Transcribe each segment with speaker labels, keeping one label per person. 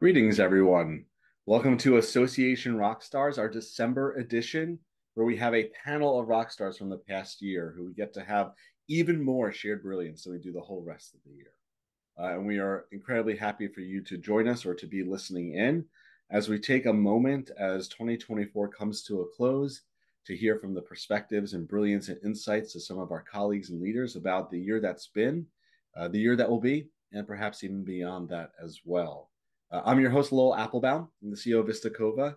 Speaker 1: Greetings, everyone. Welcome to Association Rockstars, our December edition, where we have a panel of rock stars from the past year who we get to have even more shared brilliance than we do the whole rest of the year. And we are incredibly happy for you to join us or to be listening in as we take a moment as 2024 comes to a close to hear from the perspectives and brilliance and insights of some of our colleagues and leaders about the year that's been, the year that will be, and perhaps even beyond that as well. I'm your host, Lowell Aplebaum. I'm the CEO of Vistacova.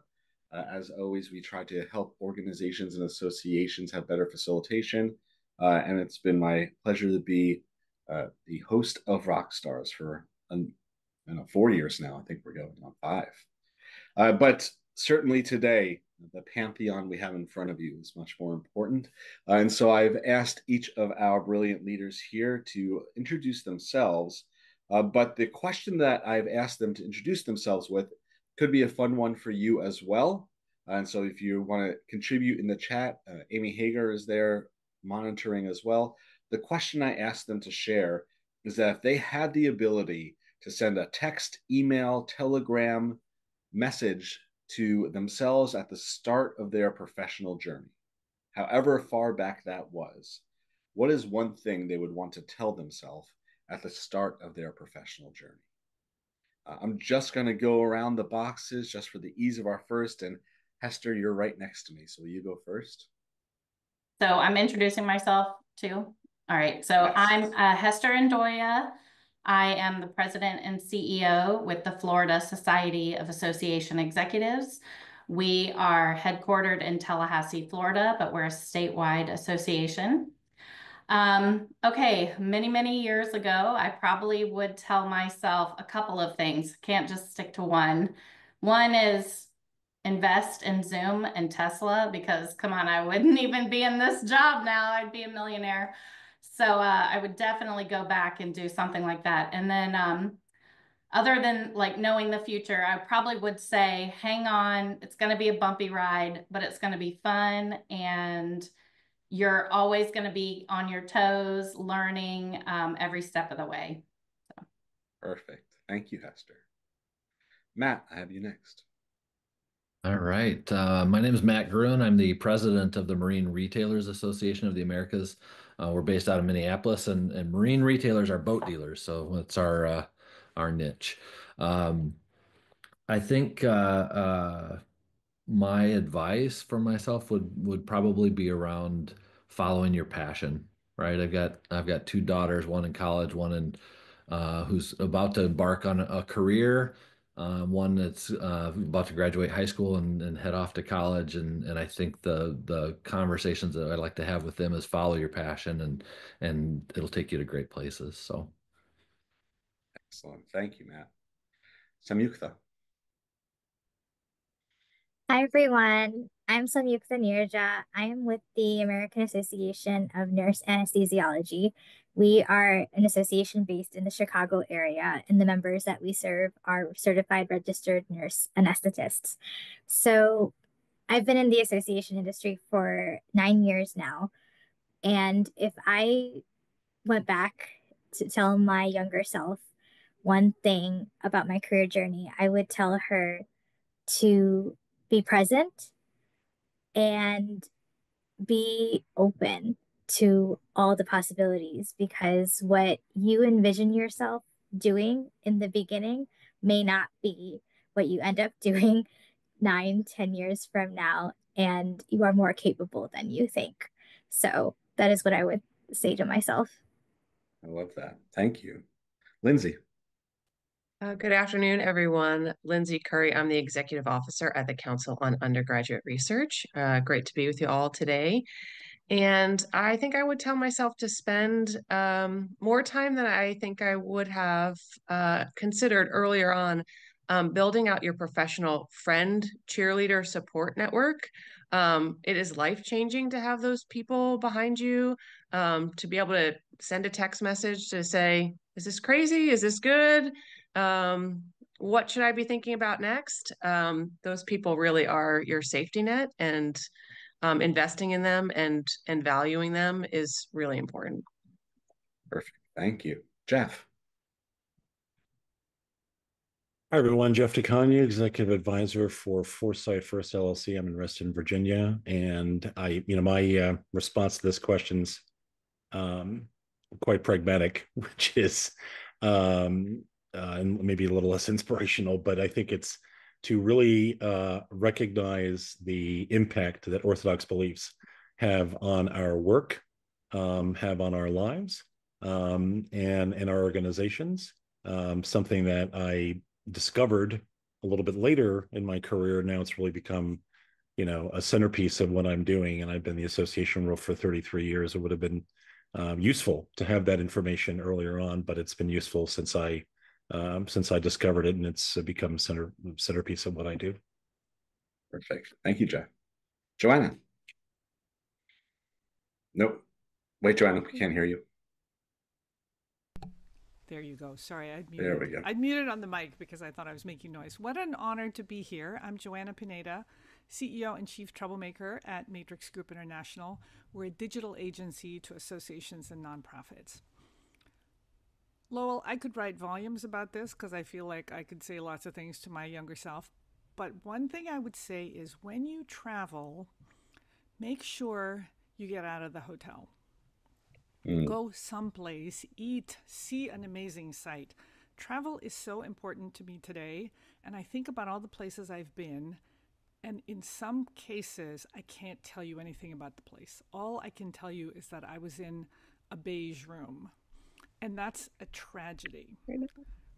Speaker 1: As always, we try to help organizations and associations have better facilitation. And it's been my pleasure to be the host of Rockstars for 4 years now. I think we're going on 5. But certainly today, the pantheon we have in front of you is much more important. And so I've asked each of our brilliant leaders here to introduce themselves. But the question that I've asked them to introduce themselves with could be a fun one for you as well. And so if you want to contribute in the chat, Amy Hager is there monitoring as well. The question I asked them to share is that if they had the ability to send a text, email, telegram message to themselves at the start of their professional journey, however far back that was, what is one thing they would want to tell themselves at the start of their professional journey? I'm just going to go around the boxes just for the ease of our first. And Hester, you're right next to me. So will you go first?
Speaker 2: So I'm introducing myself too. All right. So
Speaker 1: Yes.
Speaker 2: I'm Hester Ndoja. I am the president and CEO with the Florida Society of Association Executives. We are headquartered in Tallahassee, Florida, but we're a statewide association. Okay, many years ago, I probably would tell myself a couple of things. Can't just stick to one. One is invest in Zoom and Tesla because, come on, I wouldn't even be in this job now. I'd be a millionaire. So I would definitely go back and do something like that. And then other than like knowing the future, I probably would say, hang on, it's going to be a bumpy ride, but it's going to be fun. And you're always going to be on your toes, learning every step of the way. So.
Speaker 1: Perfect. Thank you, Hester. Matt, I have you next.
Speaker 3: All right. My name is Matt Gruhn. I'm the president of the Marine Retailers Association of the Americas. We're based out of Minneapolis, and marine retailers are boat dealers, so that's our niche. Um, I think my advice for myself would probably be around following your passion, right? I've got two daughters, one in college, one in who's about to embark on a career, one that's about to graduate high school and head off to college. And I think the conversations that I like to have with them is follow your passion and it'll take you to great places. So.
Speaker 1: Excellent. Thank you, Matt. Samyuktha.
Speaker 4: Hi everyone, I'm Samyuktha Neeraja. I am with the American Association of Nurse Anesthesiology. We are an association based in the Chicago area, and the members that we serve are certified registered nurse anesthetists. So I've been in the association industry for 9 years now. And if I went back to tell my younger self one thing about my career journey, I would tell her to be present and be open to all the possibilities because what you envision yourself doing in the beginning may not be what you end up doing 9, 10 years from now, and you are more capable than you think. So that is what I would say to myself.
Speaker 1: I love that. Thank you. Lindsay.
Speaker 5: Good afternoon, everyone. Lindsay Currie. I'm the Executive Officer at the Council on Undergraduate Research. Great to be with you all today. And I think I would tell myself to spend more time than I think I would have considered earlier on building out your professional friend cheerleader support network. It is life-changing to have those people behind you, to be able to send a text message to say, is this crazy? Is this good? What should I be thinking about next? Those people really are your safety net, and investing in them and valuing them is really important.
Speaker 1: Perfect. Thank you. Jeff.
Speaker 6: Hi, everyone. Jeff DeConnie, Executive Advisor for Foresight First LLC. I'm in Reston, Virginia. And my response to this question's quite pragmatic, which is and maybe a little less inspirational, but I think it's to really recognize the impact that Orthodox beliefs have on our work, have on our lives, and our organizations. Something that I discovered a little bit later in my career. Now it's really become, a centerpiece of what I'm doing. And I've been the association role for 33 years. It would have been useful to have that information earlier on, but it's been useful since I discovered it, and it's become centerpiece of what I do.
Speaker 1: Perfect. Thank you, Jeff. Joanna. Nope. Wait, Joanna, we can't hear you.
Speaker 7: There you go. Sorry, I'd muted.
Speaker 1: There we go.
Speaker 7: I'd muted on the mic because I thought I was making noise. What an honor to be here. I'm Joanna Pineda, CEO and Chief Troublemaker at Matrix Group International. We're a digital agency to associations and nonprofits. Lowell, I could write volumes about this because I feel like I could say lots of things to my younger self. But one thing I would say is when you travel, make sure you get out of the hotel. Go someplace, eat, see an amazing sight. Travel is so important to me today, and I think about all the places I've been, and in some cases, I can't tell you anything about the place. All I can tell you is that I was in a beige room, and that's a tragedy.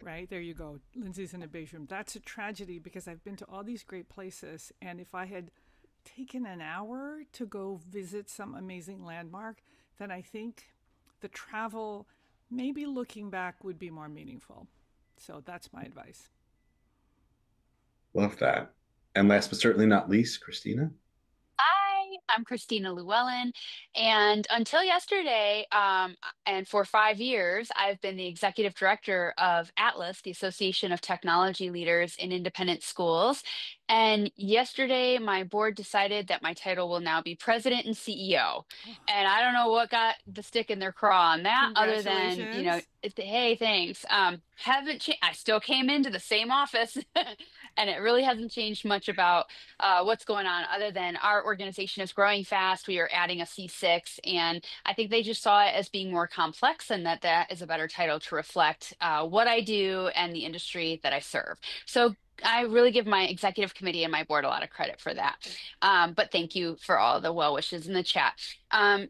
Speaker 7: Right? There you go. Lindsay's in a beige room. That's a tragedy because I've been to all these great places, and if I had taken an hour to go visit some amazing landmark, then I think the travel, maybe looking back, would be more meaningful. So that's my advice.
Speaker 1: Love that. And last but certainly not least, Christina.
Speaker 8: Hi, I'm Christina Lewellen, and until yesterday, and for 5 years, I've been the executive director of Atlas, the Association of Technology Leaders in Independent Schools. And yesterday, my board decided that my title will now be president and CEO. And I don't know what got the stick in their craw on that, other than, hey, thanks. Haven't changed. I still came into the same office, and it really hasn't changed much about what's going on, other than our organization is growing fast. We are adding a C6, and I think they just saw it as being more complex, and that is a better title to reflect what I do and the industry that I serve. So I really give my executive committee and my board a lot of credit for that. But thank you for all the well wishes in the chat.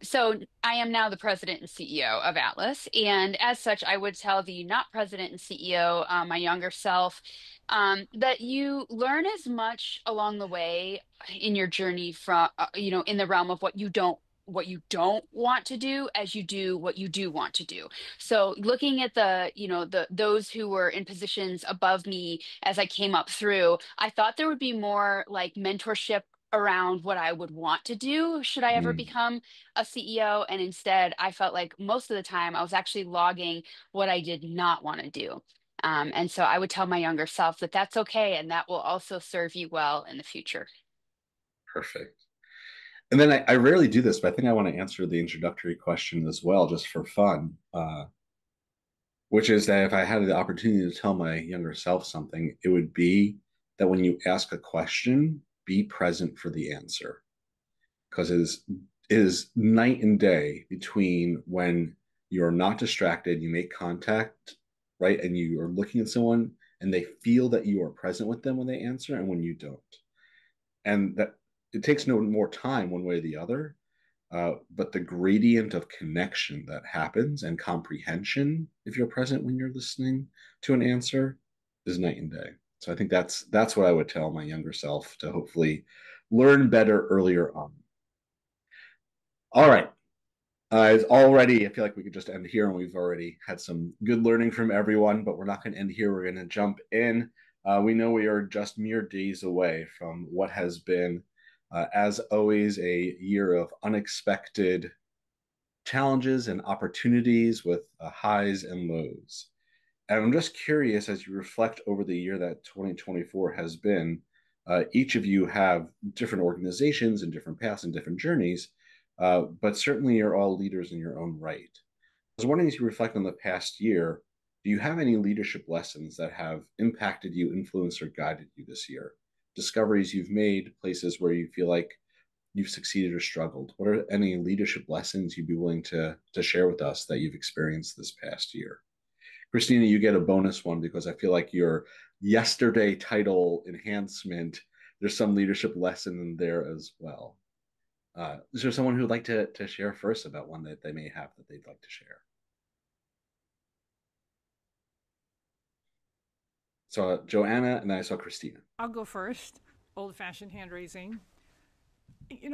Speaker 8: So I am now the president and CEO of Atlas. And as such, I would tell the not president and CEO, my younger self, that you learn as much along the way in your journey from, in the realm of what you don't want to do as you do what you do want to do. So looking at those who were in positions above me as I came up through, I thought there would be more like mentorship around what I would want to do should I ever become a CEO. And instead, I felt like most of the time I was actually logging what I did not want to do. And so I would tell my younger self that that's okay, and that will also serve you well in the future.
Speaker 1: Perfect. And then I rarely do this, but I think I want to answer the introductory question as well, just for fun, which is that if I had the opportunity to tell my younger self something, it would be that when you ask a question, be present for the answer. Because it is night and day between when you're not distracted, you make contact, right? And you are looking at someone and they feel that you are present with them when they answer, and when you don't. And that it takes no more time one way or the other, but the gradient of connection that happens and comprehension, if you're present when you're listening to an answer, is night and day. So I think that's what I would tell my younger self, to hopefully learn better earlier on. All right. I feel like we could just end here, and we've already had some good learning from everyone, but we're not going to end here. We're going to jump in. We know we are just mere days away from what has been, as always, a year of unexpected challenges and opportunities with highs and lows. And I'm just curious, as you reflect over the year that 2024 has been, each of you have different organizations and different paths and different journeys, but certainly you're all leaders in your own right. I was wondering, as you reflect on the past year, Do you have any leadership lessons that have impacted you, influenced, or guided you this year? Discoveries you've made, places where you feel like you've succeeded or struggled. What are any leadership lessons you'd be willing to share with us that you've experienced this past year? Christina, you get a bonus one because I feel like your yesterday title enhancement, there's some leadership lesson in there as well. Is there someone who'd like to share first about one that they may have that they'd like to share? So Joanna, and then I saw Christina.
Speaker 7: I'll go first. Old-fashioned hand raising.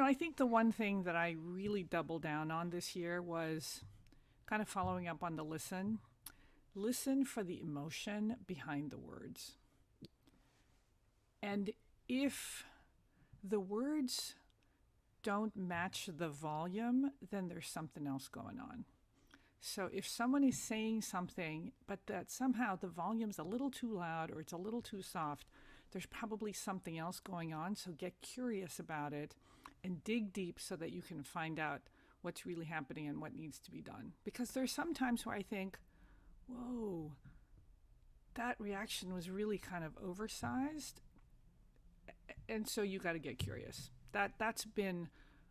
Speaker 7: I think the one thing that I really doubled down on this year was kind of following up on the listen. Listen for the emotion behind the words. And if the words don't match the volume, then there's something else going on. So if someone is saying something, but that somehow the volume's a little too loud or it's a little too soft, there's probably something else going on. So get curious about it and dig deep so that you can find out what's really happening and what needs to be done. Because there's some times where I think, whoa, that reaction was really kind of oversized. And so you got to get curious. That's been,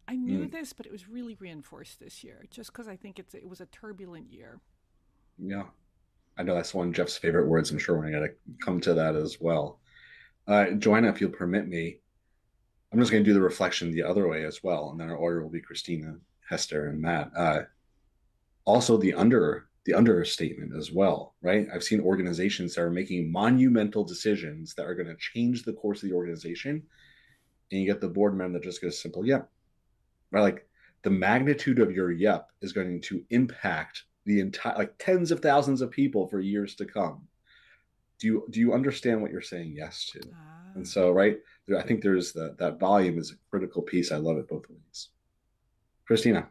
Speaker 7: I knew this, but it was really reinforced this year, just because I think it was a turbulent year.
Speaker 1: Yeah, I know that's one of Jeff's favorite words. I'm sure we're going to come to that as well. Joanna, if you'll permit me, I'm just going to do the reflection the other way as well, and then our order will be Christina, Hester, and Matt. Also, the understatement as well, right? I've seen organizations that are making monumental decisions that are going to change the course of the organization, and you get the board member that just goes simple, yep, right? Like the magnitude of your yep is going to impact the entire, like tens of thousands of people for years to come. Do you understand what you're saying yes to? And so, right, I think there's that volume is a critical piece. I love it both ways. Christina.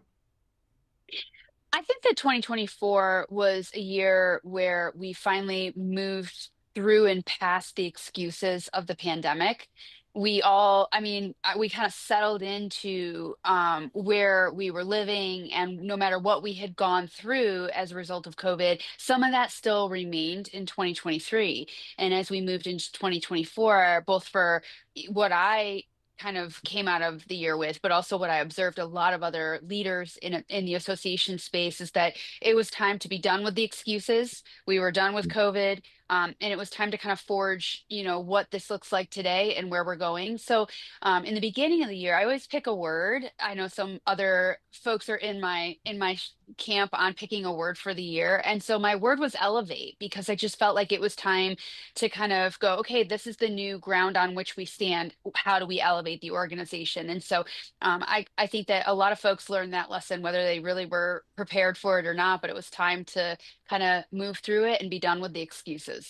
Speaker 8: I think that 2024 was a year where we finally moved through and past the excuses of the pandemic. We all, I mean, we kind of settled into where we were living, and no matter what we had gone through as a result of COVID, some of that still remained in 2023. And as we moved into 2024, both for what I kind of came out of the year with, but also what I observed a lot of other leaders in the association space is that it was time to be done with the excuses. We were done with COVID. And it was time to kind of forge, what this looks like today and where we're going. So, in the beginning of the year, I always pick a word. I know some other folks are in my camp on picking a word for the year, and so my word was elevate, because I just felt like it was time to kind of go, okay, this is the new ground on which we stand. How do we elevate the organization? And so, I think that a lot of folks learned that lesson, whether they really were prepared for it or not. But it was time to kind of move through it and be done with the excuses.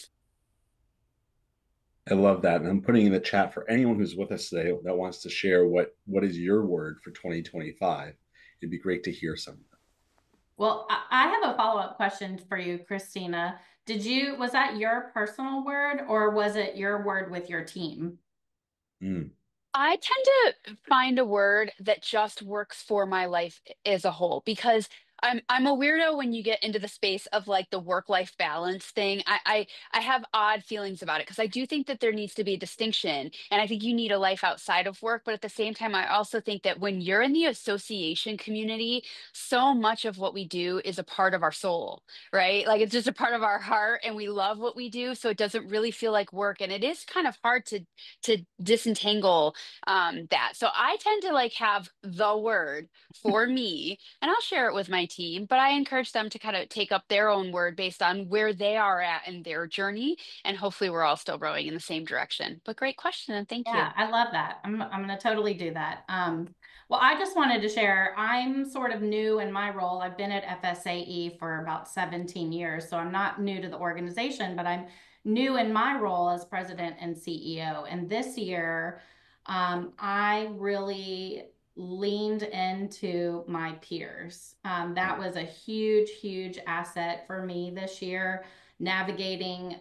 Speaker 1: I love that. And I'm putting in the chat for anyone who's with us today that wants to share what is your word for 2025. It'd be great to hear some.
Speaker 2: Well, I have a follow-up question for you, Christina. Was that your personal word, or was it your word with your team?
Speaker 8: I tend to find a word that just works for my life as a whole, because I'm a weirdo when you get into the space of like the work-life balance thing. I have odd feelings about it, because I do think that there needs to be a distinction, and I think you need a life outside of work. But at the same time, I also think that when you're in the association community, so much of what we do is a part of our soul, right? Like it's just a part of our heart, and we love what we do, so it doesn't really feel like work, and it is kind of hard to disentangle that. So I tend to like have the word for me, and I'll share it with my team, but I encourage them to kind of take up their own word based on where they are at in their journey. And hopefully we're all still rowing in the same direction. But great question, and thank you.
Speaker 2: Yeah, I love that. I'm going to totally do that. Well, I just wanted to share, I'm sort of new in my role. I've been at FSAE for about 17 years, so I'm not new to the organization, but I'm new in my role as president and CEO. And this year, I really leaned into my peers. That was a huge, huge asset for me this year, navigating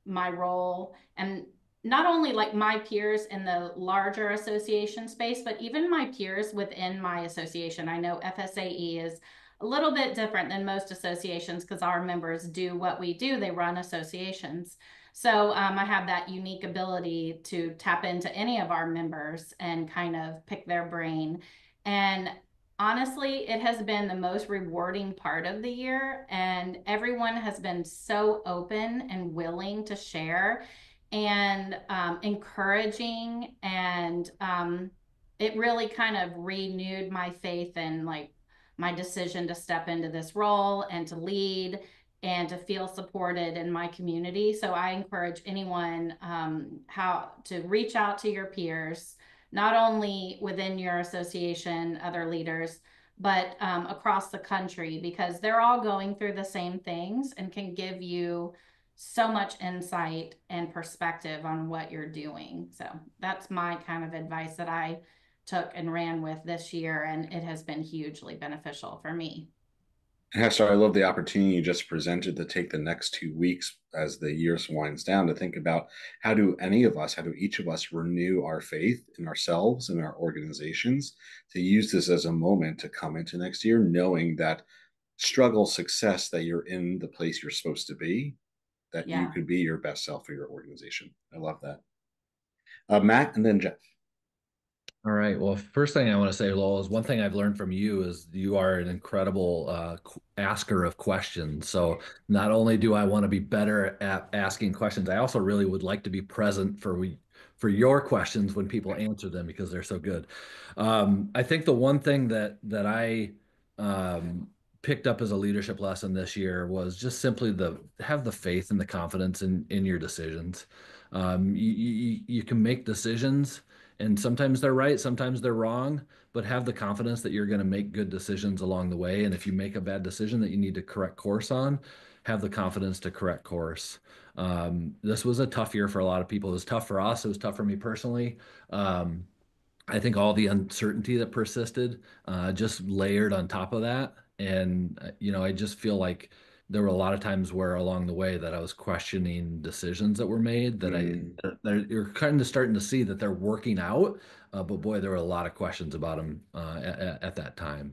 Speaker 2: my role, and not only like my peers in the larger association space, but even my peers within my association. I know FSAE is a little bit different than most associations because our members do what we do. They run associations. So I have that unique ability to tap into any of our members and kind of pick their brain. And honestly, it has been the most rewarding part of the year. And everyone has been so open and willing to share and encouraging. And it really kind of renewed my faith in like my decision to step into this role and to lead and to feel supported in my community. So I encourage anyone how to reach out to your peers, not only within your association, other leaders, but across the country, because they're all going through the same things and can give you so much insight and perspective on what you're doing. So that's my kind of advice that I took and ran with this year, and it has been hugely beneficial for me.
Speaker 1: Hester, I love the opportunity you just presented to take the next 2 weeks as the year winds down to think about how do each of us renew our faith in ourselves and our organizations, to use this as a moment to come into next year knowing that struggle, success, that you're in the place you're supposed to be, that you could be your best self for your organization. I love that. Matt, and then Jeff.
Speaker 3: All right. Well, first thing I want to say, Lowell, is one thing I've learned from you is you are an incredible asker of questions. So not only do I want to be better at asking questions, I also really would like to be present for your questions when people answer them because they're so good. I think the one thing that I picked up as a leadership lesson this year was just simply have the faith and the confidence in your decisions. You can make decisions. And sometimes they're right, sometimes they're wrong, but have the confidence that you're going to make good decisions along the way. And if you make a bad decision that you need to correct course on, have the confidence to correct course. This was a tough year for a lot of people. It was tough for us. It was tough for me personally. I think all the uncertainty that persisted just layered on top of that. And, I just feel like there were a lot of times where along the way that I was questioning decisions that were made that you're kind of starting to see that they're working out. But boy, there were a lot of questions about them at that time.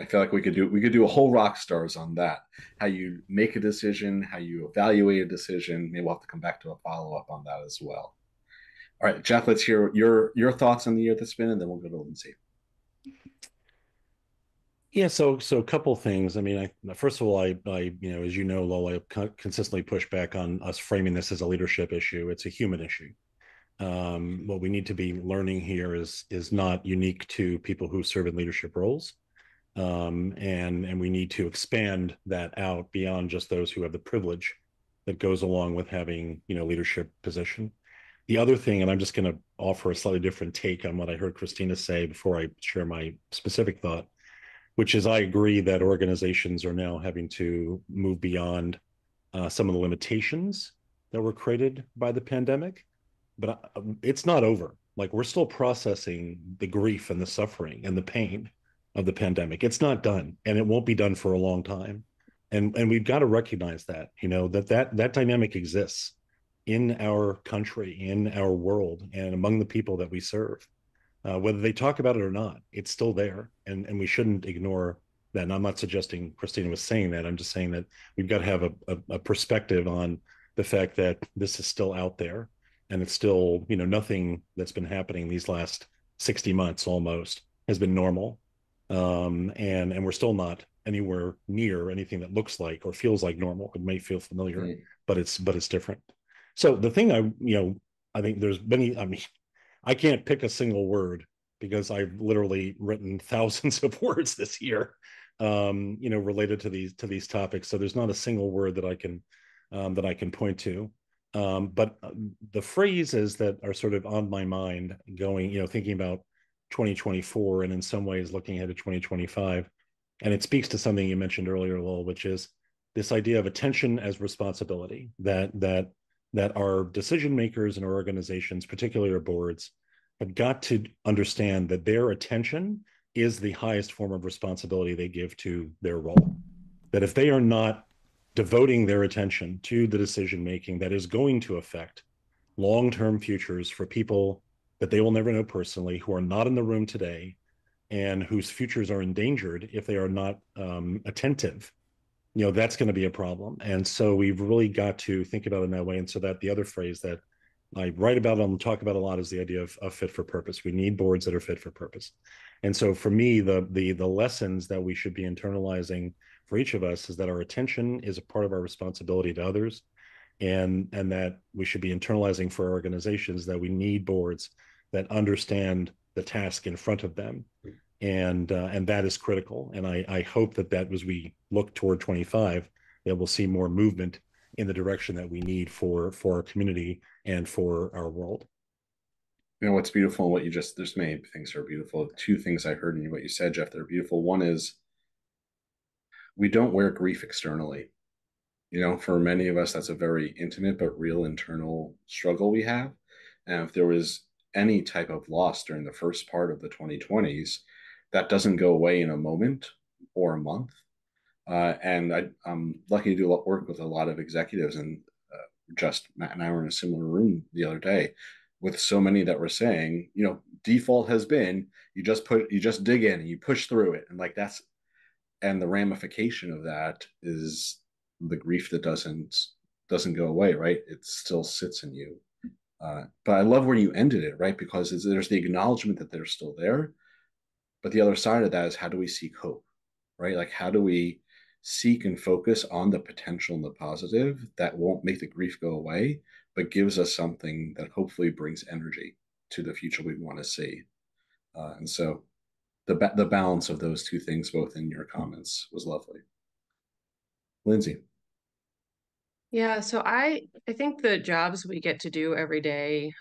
Speaker 1: I feel like we could do a whole rock stars on that. How you make a decision, how you evaluate a decision. Maybe we'll have to come back to a follow-up on that as well. All right, Jeff, let's hear your thoughts on the year that's been, and then we'll go to Lindsay.
Speaker 6: Yeah, so a couple things. I mean, first of all, I as you know, Lowell, I consistently push back on us framing this as a leadership issue. It's a human issue. What we need to be learning here is not unique to people who serve in leadership roles, and we need to expand that out beyond just those who have the privilege that goes along with having leadership position. The other thing, and I'm just going to offer a slightly different take on what I heard Christina say before I share my specific thought, which is I agree that organizations are now having to move beyond some of the limitations that were created by the pandemic, but it's not over. Like, we're still processing the grief and the suffering and the pain of the pandemic. It's not done, and it won't be done for a long time. And we've got to recognize that, that dynamic exists in our country, in our world, and among the people that we serve. Whether they talk about it or not, it's still there, and we shouldn't ignore that. And I'm not suggesting Christina was saying that. I'm just saying that we've got to have a perspective on the fact that this is still out there, and it's still, nothing that's been happening these last 60 months almost has been normal, and we're still not anywhere near anything that looks like or feels like normal. It may feel familiar, but it's different. So the thing I think there's many. I mean, I can't pick a single word because I've literally written thousands of words this year, related to these topics. So there's not a single word that I can point to. But the phrases that are sort of on my mind going, thinking about 2024 and in some ways looking ahead to 2025. And it speaks to something you mentioned earlier, Lowell, which is this idea of attention as responsibility, that our decision makers and our organizations, particularly our boards, have got to understand that their attention is the highest form of responsibility they give to their role. That if they are not devoting their attention to the decision making that is going to affect long-term futures for people that they will never know personally, who are not in the room today, and whose futures are endangered if they are not attentive, that's going to be a problem. And so we've really got to think about it in that way. And so that the other phrase that I write about and talk about a lot is the idea of fit for purpose. We need boards that are fit for purpose. And so for me, the lessons that we should be internalizing for each of us is that our attention is a part of our responsibility to others, and that we should be internalizing for our organizations that we need boards that understand the task in front of them, and that is critical. And I hope that as we look toward 25, that we'll see more movement in the direction that we need for our community and for our world.
Speaker 1: What's beautiful, what you just, there's many things that are beautiful. Two things I heard in what you said, Jeff, that are beautiful. One is we don't wear grief externally. For many of us, that's a very intimate but real internal struggle we have. And if there was any type of loss during the first part of the 2020s, that doesn't go away in a moment or a month. And I'm lucky to do work with a lot of executives, and just Matt and I were in a similar room the other day with so many that were saying, default has been you just dig in and you push through it, and and the ramification of that is the grief that doesn't go away, right? It still sits in you. But I love where you ended it, right? Because there's the acknowledgement that they're still there, but the other side of that is, how do we seek hope, right? Like, how do we seek and focus on the potential and the positive that won't make the grief go away, but gives us something that hopefully brings energy to the future we want to see. And so the balance of those two things, both in your comments, was lovely. Lindsay.
Speaker 5: Yeah, so I think the jobs we get to do every day,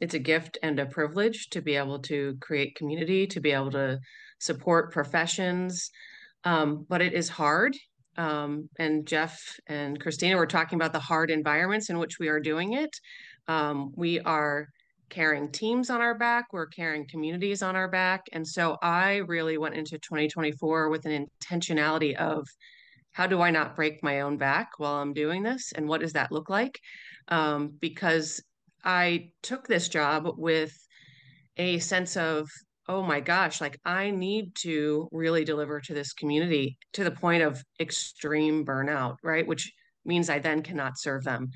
Speaker 5: it's a gift and a privilege to be able to create community, to be able to support professions, but it is hard. And Jeff and Christina were talking about the hard environments in which we are doing it. We are carrying teams on our back, we're carrying communities on our back. And so I really went into 2024 with an intentionality of, how do I not break my own back while I'm doing this? And what does that look like? Because I took this job with a sense of, oh my gosh, like I need to really deliver to this community to the point of extreme burnout, right? Which means I then cannot serve them.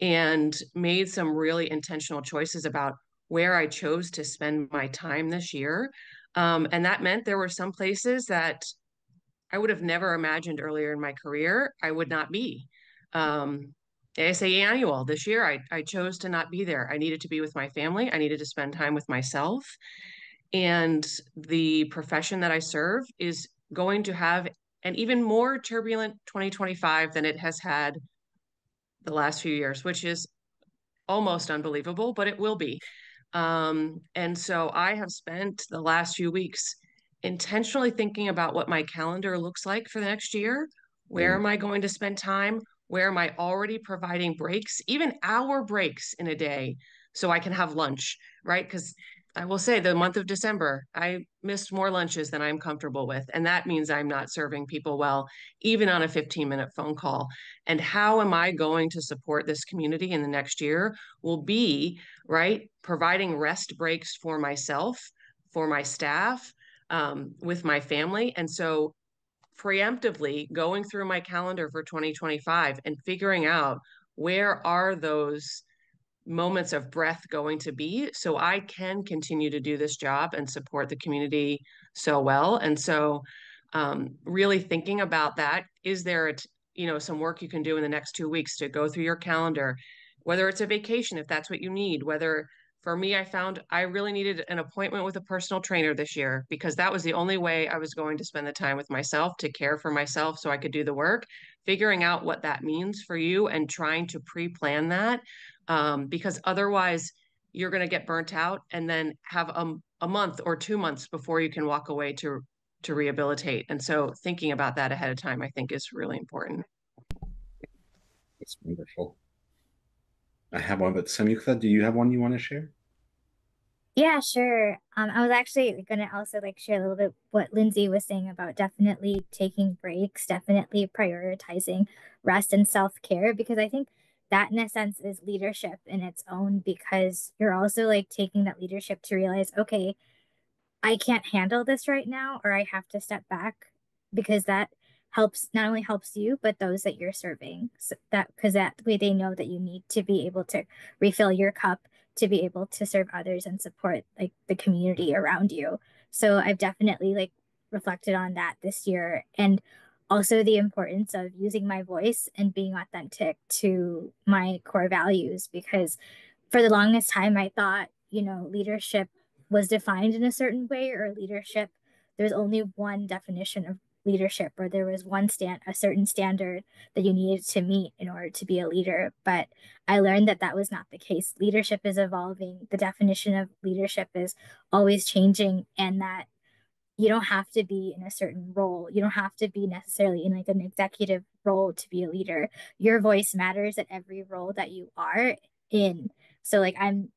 Speaker 5: And made some really intentional choices about where I chose to spend my time this year. And that meant there were some places that I would have never imagined earlier in my career I would not be. ASA annual this year, I chose to not be there. I needed to be with my family. I needed to spend time with myself. And the profession that I serve is going to have an even more turbulent 2025 than it has had the last few years, which is almost unbelievable, but it will be. And so I have spent the last few weeks intentionally thinking about what my calendar looks like for the next year. Where am I going to spend time? Where am I already providing breaks, even hour breaks in a day, so I can have lunch, right? Because I will say the month of December, I missed more lunches than I'm comfortable with. And that means I'm not serving people well, even on a 15-minute phone call. And how am I going to support this community in the next year will be, right, providing rest breaks for myself, for my staff, with my family. And so preemptively going through my calendar for 2025 and figuring out where are those moments of breath going to be so I can continue to do this job and support the community so well. And so really thinking about that, is there some work you can do in the next 2 weeks to go through your calendar, whether it's a vacation, if that's what you need, whether for me, I found I really needed an appointment with a personal trainer this year because that was the only way I was going to spend the time with myself to care for myself so I could do the work. Figuring out what that means for you and trying to pre-plan that, because otherwise you're going to get burnt out and then have a month or 2 months before you can walk away to rehabilitate. And so thinking about that ahead of time, I think, is really important.
Speaker 1: That's wonderful. I have one, but Samyuktha, do you have one you want to share?
Speaker 4: Yeah, sure. I was actually gonna also share a little bit what Lindsay was saying about definitely taking breaks, definitely prioritizing rest and self-care, because I think that in a sense is leadership in its own, because you're also taking that leadership to realize, okay, I can't handle this right now, or I have to step back, because that helps, not only helps you, but those that you're serving. So that, because that way they know that you need to be able to refill your cup to be able to serve others and support like the community around you. So I've definitely like reflected on that this year, and also the importance of using my voice and being authentic to my core values, because for the longest time I thought, leadership was defined in a certain way, or leadership, there's only one definition of leadership, or there was a certain standard that you needed to meet in order to be a leader. But I learned that that was not the case. Leadership is evolving. The definition of leadership is always changing, and that you don't have to be in a certain role. You don't have to be necessarily in like an executive role to be a leader. Your voice matters at every role that you are in. So like I'm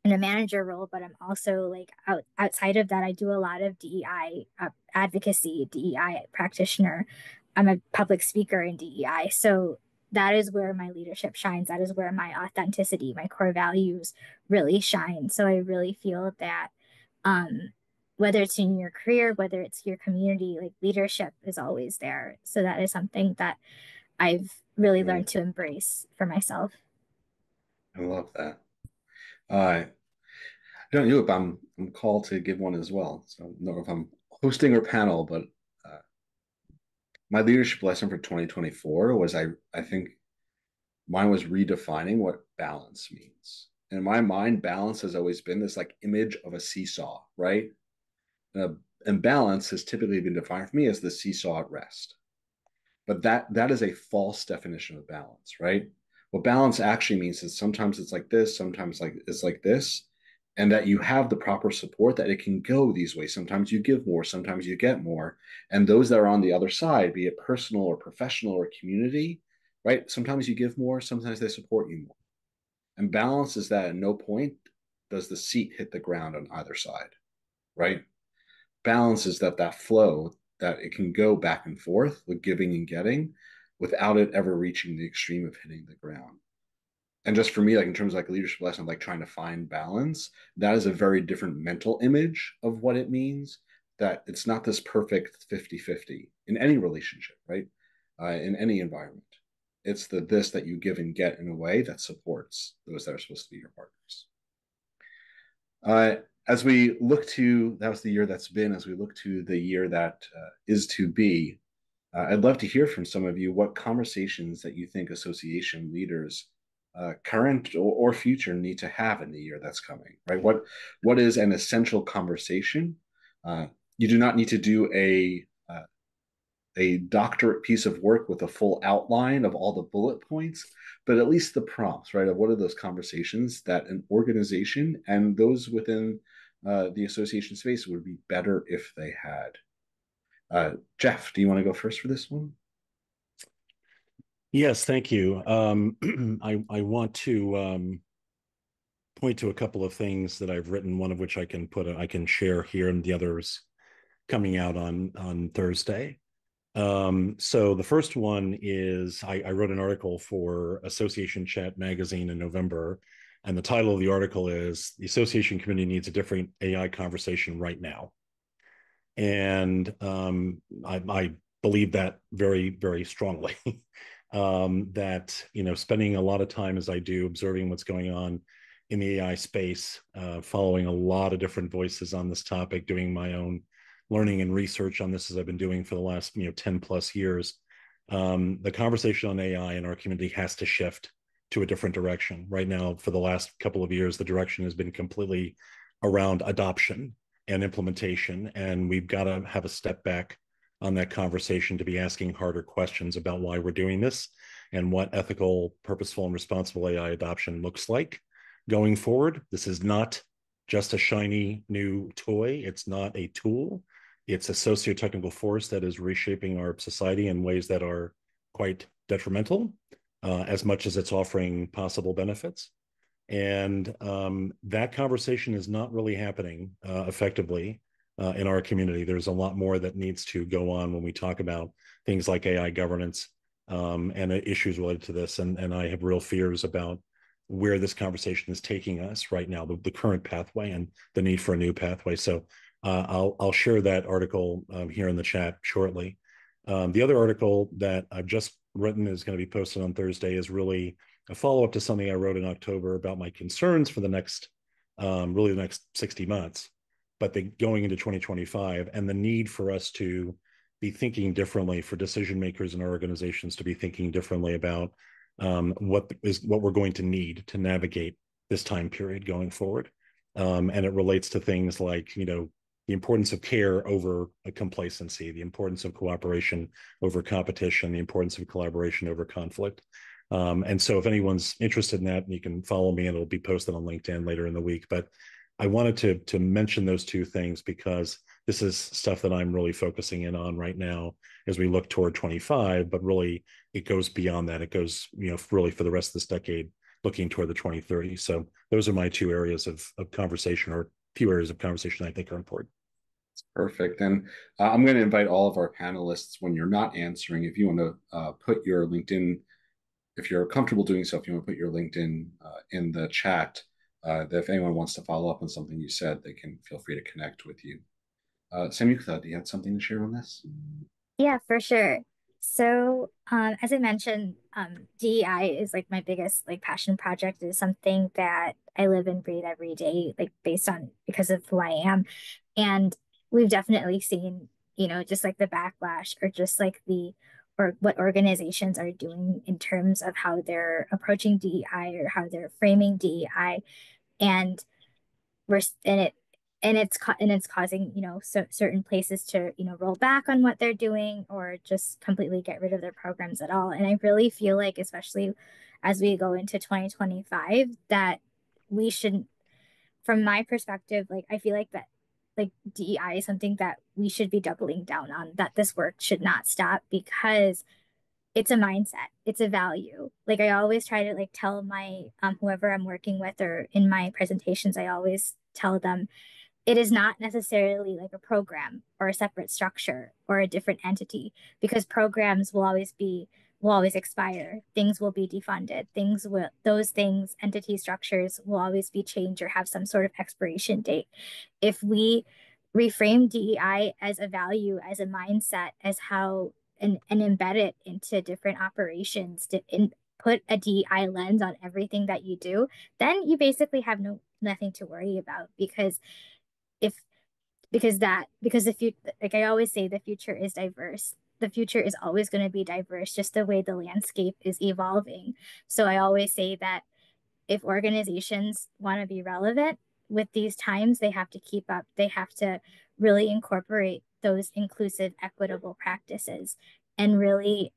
Speaker 4: in a manager role, but I'm also like outside of that, I do a lot of DEI advocacy, DEI practitioner. I'm a public speaker in DEI. So that is where my leadership shines. That is where my authenticity, my core values really shine. So I really feel that um, whether it's in your career, whether it's your community, like leadership is always there. So that is something that I've really learned to embrace for myself.
Speaker 1: I love that. I don't know if I'm called to give one as well. So I don't know if I'm hosting or panel, but my leadership lesson for 2024 was I think mine was redefining what balance means. In my mind, balance has always been this like image of a seesaw, right? And balance has typically been defined for me as the seesaw at rest. But that is a false definition of balance, right? What balance actually means is sometimes it's like this, sometimes like it's like this, and that you have the proper support that it can go these ways. Sometimes you give more, sometimes you get more. And those that are on the other side, be it personal or professional or community, right? Sometimes you give more, sometimes they support you more. And balance is that at no point does the seat hit the ground on either side, right? Balance is that flow, that it can go back and forth with giving and getting without it ever reaching the extreme of hitting the ground. And just for me, like in terms of like leadership lesson, like trying to find balance, that is a very different mental image of what it means, that it's not this perfect 50-50 in any relationship, right? In any environment. It's this that you give and get in a way that supports those that are supposed to be your partners. As we look to, that was the year that's been, as we look to the year that is to be, I'd love to hear from some of you what conversations that you think association leaders, current or future, need to have in the year that's coming, right? What is an essential conversation? You do not need to do a doctorate piece of work with a full outline of all the bullet points, but at least the prompts, right? Of what are those conversations that an organization and those within the association space would be better if they had. Jeff, do you want to go first for this one?
Speaker 6: Yes, thank you. I want to point to a couple of things that I've written, one of which I can share here, and the others coming out on Thursday. So the first one is I wrote an article for Association Chat magazine in November, and the title of the article is "The Association Community Needs a Different AI Conversation Right Now." And I believe that very, very strongly. That, spending a lot of time, as I do, observing what's going on in the AI space, following a lot of different voices on this topic, doing my own learning and research on this as I've been doing for the last 10 plus years. The conversation on AI in our community has to shift to a different direction. Right now, for the last couple of years, the direction has been completely around adoption and implementation, and we've got to have a step back on that conversation to be asking harder questions about why we're doing this and what ethical, purposeful, and responsible AI adoption looks like going forward. This is not just a shiny new toy. It's not a tool. It's a socio-technical force that is reshaping our society in ways that are quite detrimental, as much as it's offering possible benefits. And that conversation is not really happening effectively in our community. There's a lot more that needs to go on when we talk about things like AI governance and issues related to this. And I have real fears about where this conversation is taking us right now, the current pathway and the need for a new pathway. So I'll share that article here in the chat shortly. The other article that I've just written is going to be posted on Thursday is really a follow-up to something I wrote in October about my concerns for the next, really the next 60 months, but going into 2025 and the need for us to be thinking differently, for decision makers in our organizations to be thinking differently about what we're going to need to navigate this time period going forward. And it relates to things like, the importance of care over complacency, the importance of cooperation over competition, the importance of collaboration over conflict. And so if anyone's interested in that, you can follow me and it'll be posted on LinkedIn later in the week. But I wanted to mention those two things because this is stuff that I'm really focusing in on right now as we look toward 25, but really it goes beyond that. It goes, really for the rest of this decade, looking toward the 2030s. So those are my two areas of conversation, or few areas of conversation I think are important.
Speaker 1: Perfect. And I'm going to invite all of our panelists, when you're not answering, if you want to put your LinkedIn, if you're comfortable doing so, if you want to put your LinkedIn in the chat, that if anyone wants to follow up on something you said, they can feel free to connect with you. Samyuktha, do you have something to share on this?
Speaker 4: Yeah, for sure. So, as I mentioned, DEI is like my biggest like passion project. It is something that I live and breathe every day, like because of who I am. And we've definitely seen, just like the backlash or just like or what organizations are doing in terms of how they're approaching DEI or how they're framing DEI. And we're and it and it's causing certain places to roll back on what they're doing or just completely get rid of their programs at all. And I really feel like, especially as we go into 2025, that we shouldn't, from my perspective, like I feel like that like DEI is something that we should be doubling down on, that this work should not stop, because it's a mindset, it's a value. Like I always try to like tell my whoever I'm working with, or in my presentations I always tell them it is not necessarily like a program or a separate structure or a different entity, because programs will always expire. Things will be defunded. Entity structures will always be changed or have some sort of expiration date. If we reframe DEI as a value, as a mindset, as how and embed it into different operations, put a DEI lens on everything that you do, then you basically have nothing to worry about, if because if you like I always say, the future is diverse. The future is always going to be diverse, just the way the landscape is evolving. So I always say that if organizations want to be relevant with these times, they have to keep up. They have to really incorporate those inclusive, equitable practices and really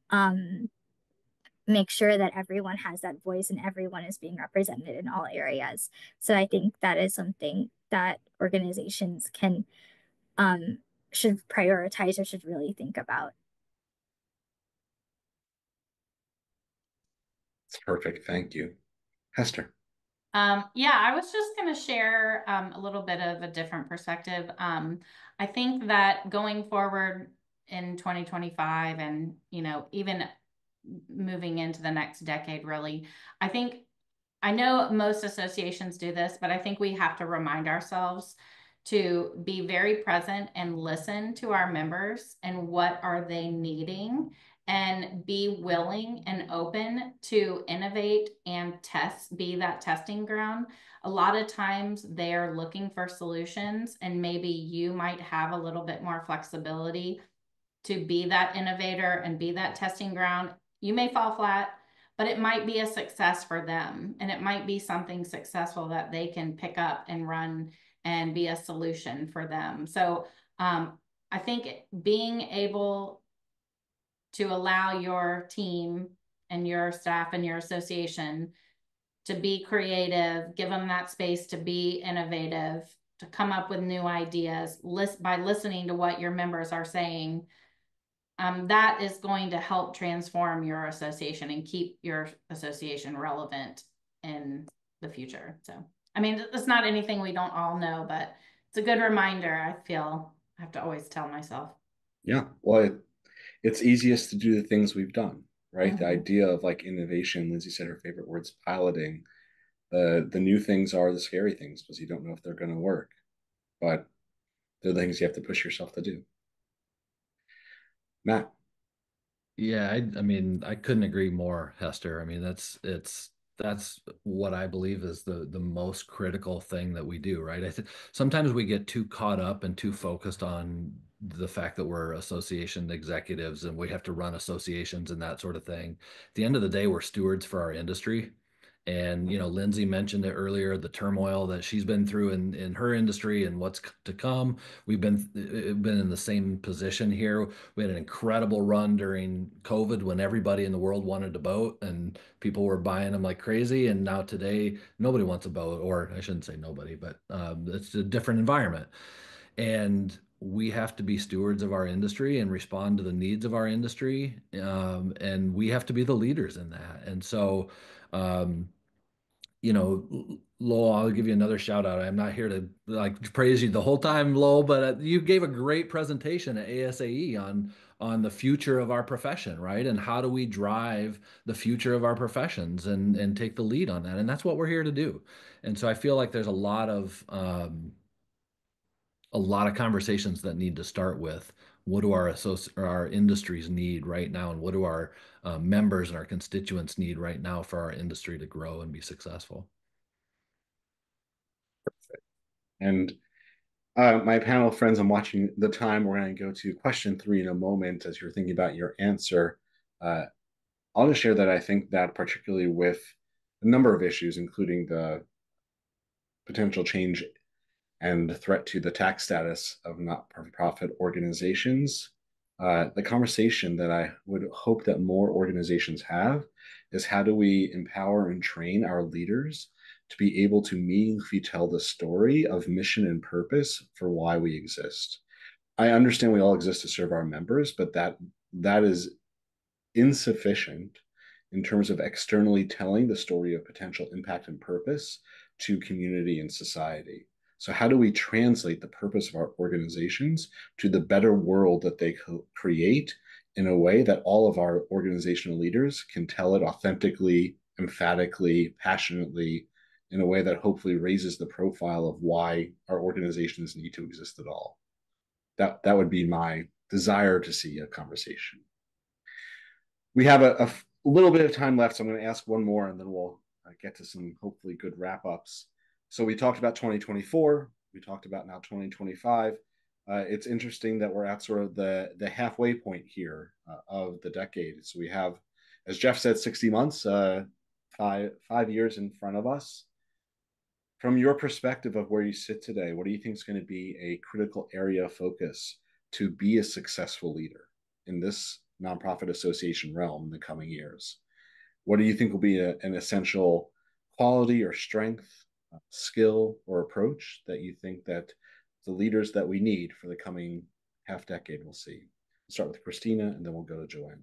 Speaker 4: make sure that everyone has that voice and everyone is being represented in all areas. So I think that is something that organizations should prioritize or should really think about.
Speaker 1: It's perfect. Thank you. Hester.
Speaker 2: Yeah, I was just going to share a little bit of a different perspective. I think that going forward in 2025 and, even moving into the next decade, really, I know most associations do this, but I think we have to remind ourselves to be very present and listen to our members and what are they needing, and be willing and open to innovate and be that testing ground. A lot of times they're looking for solutions, and maybe you might have a little bit more flexibility to be that innovator and be that testing ground. You may fall flat, but it might be a success for them, and it might be something successful that they can pick up and run and be a solution for them. So I think being able to allow your team and your staff and your association to be creative, give them that space to be innovative, to come up with new ideas, by listening to what your members are saying, that is going to help transform your association and keep your association relevant in the future. So, I mean, it's not anything we don't all know, but it's a good reminder. I feel I have to always tell myself.
Speaker 1: Yeah, well, it's easiest to do the things we've done, right?
Speaker 2: Mm-hmm.
Speaker 1: The idea of like innovation, Lindsay said her favorite words, piloting. The new things are the scary things because you don't know if they're going to work. But They're the things you have to push yourself to do. Matt.
Speaker 3: Yeah, I mean, I couldn't agree more, Hester. I mean, that's what I believe is the most critical thing that we do, right? I think sometimes we get too caught up and too focused on the fact that we're association executives and we have to run associations and that sort of thing. At the end of the day, we're stewards for our industry. And, Lindsay mentioned it earlier, the turmoil that she's been through in her industry and what's to come. We've been in the same position here. We had an incredible run during COVID when everybody in the world wanted a boat and people were buying them like crazy. And now today, nobody wants a boat, or I shouldn't say nobody, but it's a different environment. And we have to be stewards of our industry and respond to the needs of our industry. And we have to be the leaders in that. And so, um, Lowell, I'll give you another shout out. I'm not here to like praise you the whole time, Lowell, but you gave a great presentation at ASAE on the future of our profession, right? And how do we drive the future of our professions and take the lead on that? And that's what we're here to do. And so I feel like there's a lot of conversations that need to start with what do our industries need right now, and what do our members and our constituents need right now for our industry to grow and be successful.
Speaker 1: And my panel friends, I'm watching the time. We're going to go to question 3 in a moment as you're thinking about your answer. I'll just share that I think that particularly with a number of issues, including the potential change and threat to the tax status of not-for-profit organizations, the conversation that I would hope that more organizations have is how do we empower and train our leaders to be able to meaningfully tell the story of mission and purpose for why we exist. I understand we all exist to serve our members, but that is insufficient in terms of externally telling the story of potential impact and purpose to community and society. So how do we translate the purpose of our organizations to the better world that they create in a way that all of our organizational leaders can tell it authentically, emphatically, passionately, in a way that hopefully raises the profile of why our organizations need to exist at all? That would be my desire to see a conversation. We have a little bit of time left, so I'm going to ask one more, and then we'll get to some hopefully good wrap-ups. So we talked about 2024. We talked about now 2025. It's interesting that we're at sort of the halfway point here of the decade. So we have, as Jeff said, 60 months, 5 years in front of us. From your perspective of where you sit today, what do you think is going to be a critical area of focus to be a successful leader in this nonprofit association realm in the coming years? What do you think will be an essential quality or strength, skill, or approach that you think that the leaders that we need for the coming half decade will see? We'll start with Christina, and then we'll go to Joanna.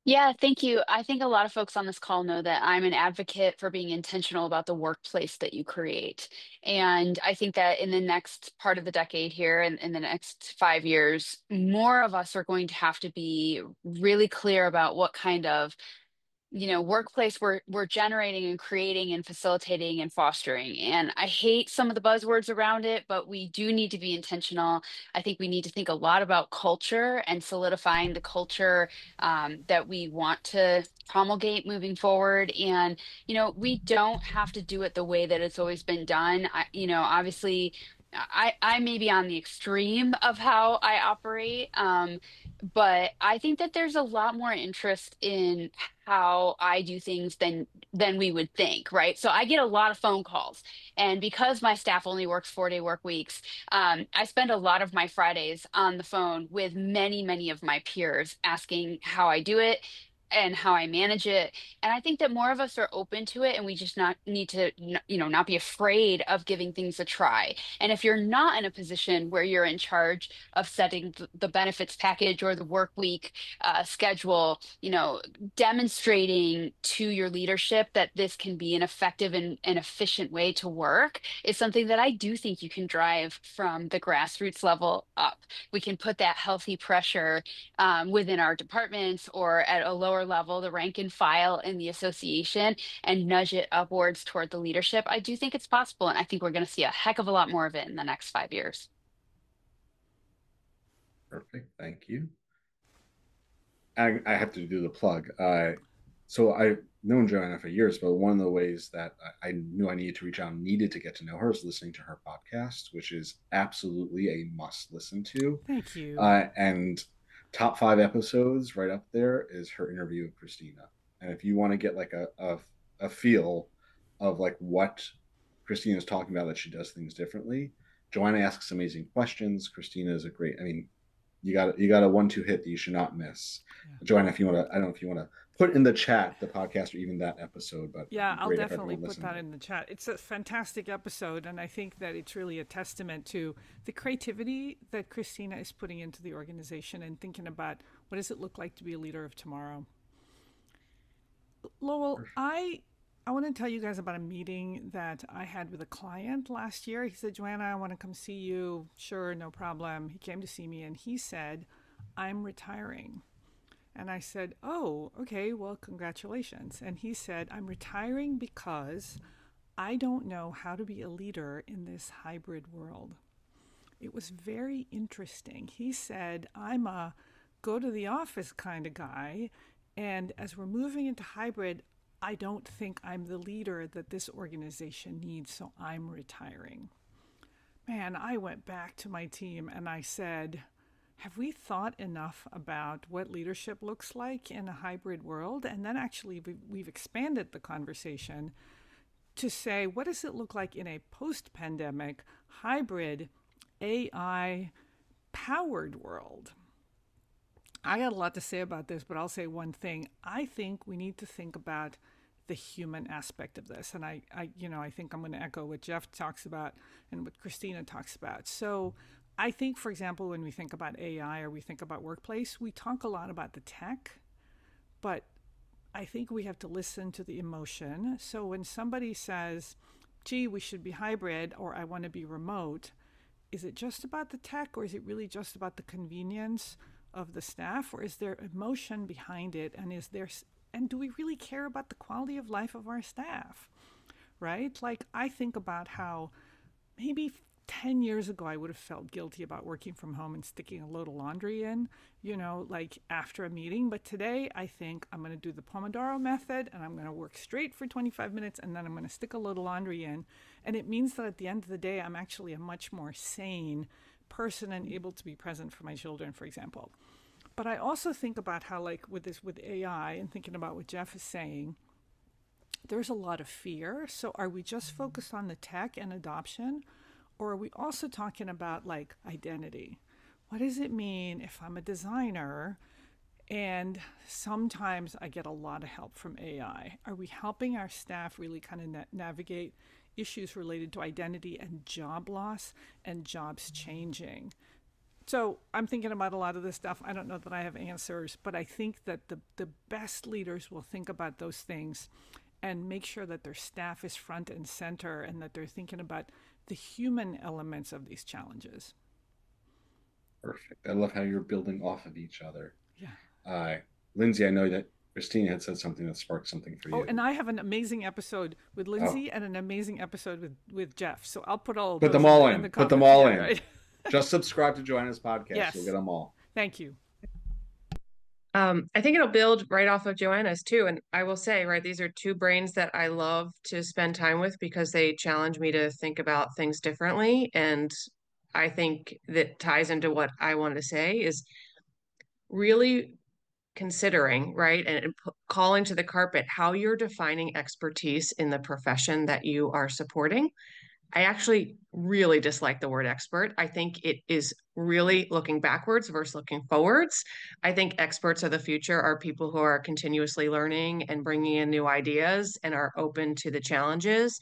Speaker 8: Yeah, thank you. I think a lot of folks on this call know that I'm an advocate for being intentional about the workplace that you create. And I think that in the next part of the decade here, and in the next 5 years, more of us are going to have to be really clear about what kind of workplace we're generating and creating and facilitating and fostering. And I hate some of the buzzwords around it, but we do need to be intentional. I think we need to think a lot about culture and solidifying the culture that we want to promulgate moving forward. And, we don't have to do it the way that it's always been done. Obviously, I may be on the extreme of how I operate, but I think that there's a lot more interest in how I do things than we would think, right? So I get a lot of phone calls, and because my staff only works 4-day work weeks, I spend a lot of my Fridays on the phone with many of my peers, asking how I do it and how I manage it. And I think that more of us are open to it, and we just not need to, not be afraid of giving things a try. And if you're not in a position where you're in charge of setting the benefits package or the work week schedule, demonstrating to your leadership that this can be an effective and efficient way to work is something that I do think you can drive from the grassroots level up. We can put that healthy pressure within our departments or at a lower lower level, the rank and file in the association, and nudge it upwards toward the leadership, I do think it's possible. And I think we're going to see a heck of a lot more of it in the next 5 years.
Speaker 1: Perfect. Thank you. I have to do the plug. So I've known Joanna for years, but one of the ways that I knew I needed to reach out and needed to get to know her is listening to her podcast, which is absolutely a must listen to.
Speaker 7: Thank you.
Speaker 1: And top 5 episodes right up there is her interview with Christina. And if you want to get like a feel of like what Christina is talking about, that she does things differently, Joanna asks amazing questions. Christina is a great, I mean, you got a 1-2 hit that you should not miss. Yeah. Joanna, if you want to, I don't know if you want to put in the chat the podcast or even that episode, but
Speaker 7: yeah, I'll definitely put that in the chat. It's a fantastic episode, and I think that it's really a testament to the creativity that Christina is putting into the organization and thinking about what does it look like to be a leader of tomorrow. Lowell, I want to tell you guys about a meeting that I had with a client last year. He said, Joanna, I want to come see you. Sure, no problem. He came to see me and he said, I'm retiring. And I said, oh, okay, well, congratulations. And he said, I'm retiring because I don't know how to be a leader in this hybrid world. It was very interesting. He said, I'm a go to the office kind of guy. And as we're moving into hybrid, I don't think I'm the leader that this organization needs, so I'm retiring. Man, I went back to my team and I said, have we thought enough about what leadership looks like in a hybrid world? And then actually we've expanded the conversation to say, what does it look like in a post-pandemic, hybrid, AI-powered world? I got a lot to say about this, but I'll say one thing. I think we need to think about the human aspect of this. And I think I'm going to echo what Jeff talks about and what Christina talks about. So I think, for example, when we think about AI or we think about workplace, we talk a lot about the tech, but I think we have to listen to the emotion. So when somebody says, gee, we should be hybrid, or I want to be remote, is it just about the tech, or is it really just about the convenience of the staff, or is there emotion behind it? And do we really care about the quality of life of our staff, right? Like, I think about how maybe 10 years ago, I would have felt guilty about working from home and sticking a load of laundry in, like after a meeting. But today I think I'm going to do the Pomodoro method and I'm going to work straight for 25 minutes and then I'm going to stick a load of laundry in. And it means that at the end of the day, I'm actually a much more sane person and able to be present for my children, for example. But I also think about how, like with AI and thinking about what Jeff is saying, there's a lot of fear. So are we just focused on the tech and adoption? Or are we also talking about like identity? What does it mean if I'm a designer and sometimes I get a lot of help from AI? Are we helping our staff really kind of navigate issues related to identity and job loss and jobs changing? So I'm thinking about a lot of this stuff. I don't know that I have answers, but I think that the best leaders will think about those things and make sure that their staff is front and center and that they're thinking about the human elements of these challenges.
Speaker 1: Perfect. I love how you're building off of each other.
Speaker 7: Yeah.
Speaker 1: Lindsay, I know that Christina had said something that sparked something for you.
Speaker 7: Oh, and I have an amazing episode with Lindsay and an amazing episode with Jeff. So I'll put all of
Speaker 1: put
Speaker 7: those
Speaker 1: them all
Speaker 7: in the
Speaker 1: Put them all in.
Speaker 7: Right?
Speaker 1: Just subscribe to Joanna's podcast.
Speaker 7: Yes.
Speaker 1: You'll get them all.
Speaker 7: Thank you.
Speaker 5: I think it'll build right off of Joanna's too. And I will say, right, these are two brains that I love to spend time with because they challenge me to think about things differently. And I think that ties into what I wanted to say is really considering, right, and calling to the carpet how you're defining expertise in the profession that you are supporting. I actually really dislike the word expert. I think it is really looking backwards versus looking forwards. I think experts of the future are people who are continuously learning and bringing in new ideas and are open to the challenges.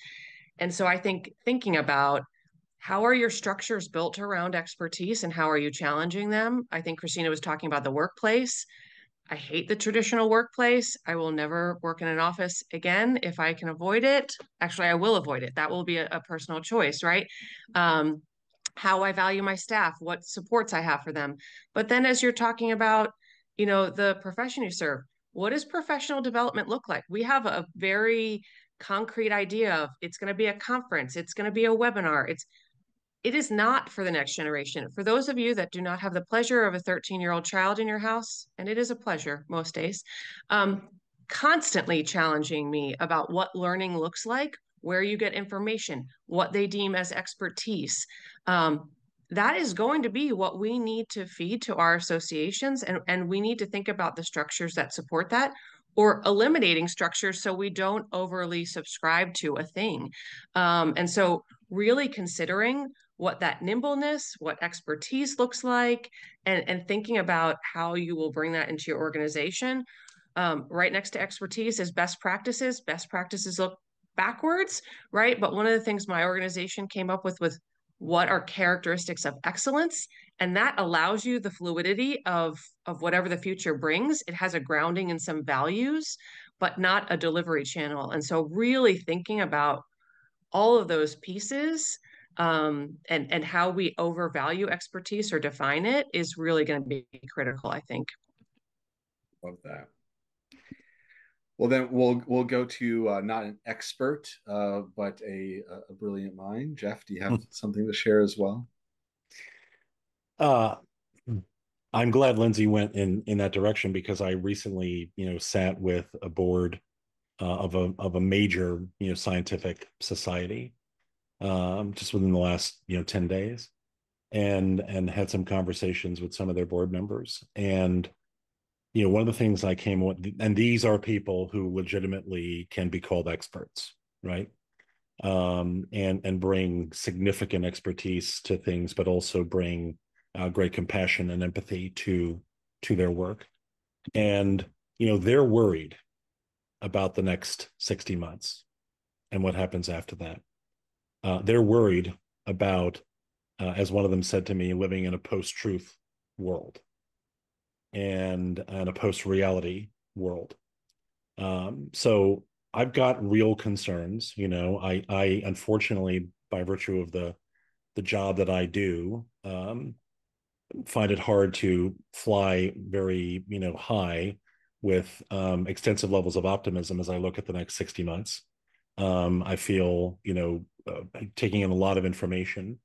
Speaker 5: And so I think thinking about how are your structures built around expertise and how are you challenging them? I think Christina was talking about the workplace. I hate the traditional workplace. I will never work in an office again if I can avoid it. Actually, I will avoid it. That will be a personal choice, right? How I value my staff, what supports I have for them. But then as you're talking about, the profession you serve, what does professional development look like? We have a very concrete idea of it's going to be a conference, it's going to be a webinar. It is not for the next generation. For those of you that do not have the pleasure of a 13-year-old child in your house, and it is a pleasure most days, constantly challenging me about what learning looks like, where you get information, what they deem as expertise. That is going to be what we need to feed to our associations, and we need to think about the structures that support that, or eliminating structures so we don't overly subscribe to a thing. And so really considering what that nimbleness, what expertise looks like, and thinking about how you will bring that into your organization. Right next to expertise is best practices. Best practices look backwards, right? But one of the things my organization came up with was what are characteristics of excellence, and that allows you the fluidity of whatever the future brings. It has a grounding in some values, but not a delivery channel. And so really thinking about all of those pieces, and how we overvalue expertise or define it is really going to be critical, I think.
Speaker 1: Love that. Well, then we'll go to not an expert, but a brilliant mind. Jeff, do you have something to share as well?
Speaker 6: I'm glad Lindsay went in that direction, because I recently, sat with a board of a major, scientific society, just within the last 10 days, and had some conversations with some of their board members. And one of the things I came with, and these are people who legitimately can be called experts, right? And bring significant expertise to things, but also bring great compassion and empathy to their work. And they're worried about the next 60 months and what happens after that. They're worried about, as one of them said to me, living in a post-truth world and a post-reality world. So I've got real concerns. I unfortunately, by virtue of the job that I do, find it hard to fly very, high with extensive levels of optimism as I look at the next 60 months. I feel, taking in a lot of information,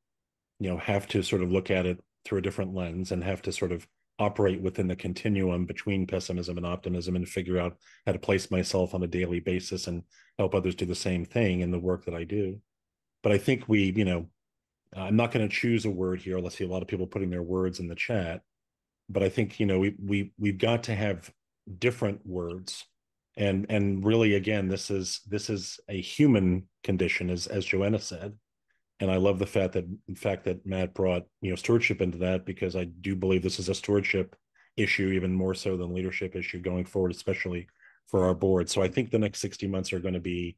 Speaker 6: have to sort of look at it through a different lens and have to sort of operate within the continuum between pessimism and optimism, and figure out how to place myself on a daily basis and help others do the same thing in the work that I do. But I think I'm not going to choose a word here. Let's see a lot of people putting their words in the chat, but I think, we've got to have different words. And really, again, this is a human condition, as Joanna said. And I love the fact that Matt brought, stewardship into that, because I do believe this is a stewardship issue, even more so than leadership issue going forward, especially for our board. So I think the next 60 months are going to be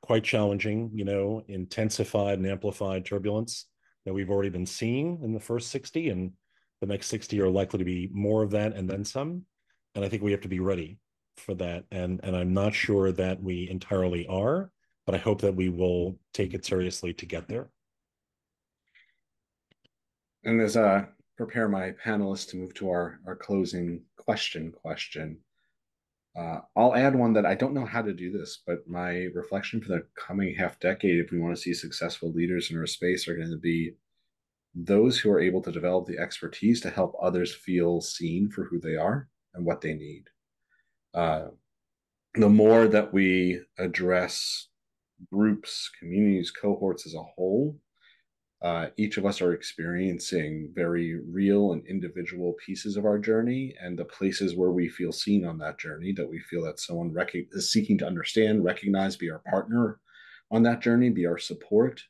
Speaker 6: quite challenging, intensified and amplified turbulence that we've already been seeing in the first 60, and the next 60 are likely to be more of that and then some. And I think we have to be ready for that. And I'm not sure that we entirely are, but I hope that we will take it seriously to get there.
Speaker 1: And as I prepare my panelists to move to our closing question, I'll add one that I don't know how to do this, but my reflection for the coming half decade, if we want to see successful leaders in our space, are going to be those who are able to develop the expertise to help others feel seen for who they are and what they need. The more that we address groups, communities, cohorts as a whole, each of us are experiencing very real and individual pieces of our journey, and the places where we feel seen on that journey, that we feel that someone is seeking to understand, recognize, be our partner on that journey, be our support.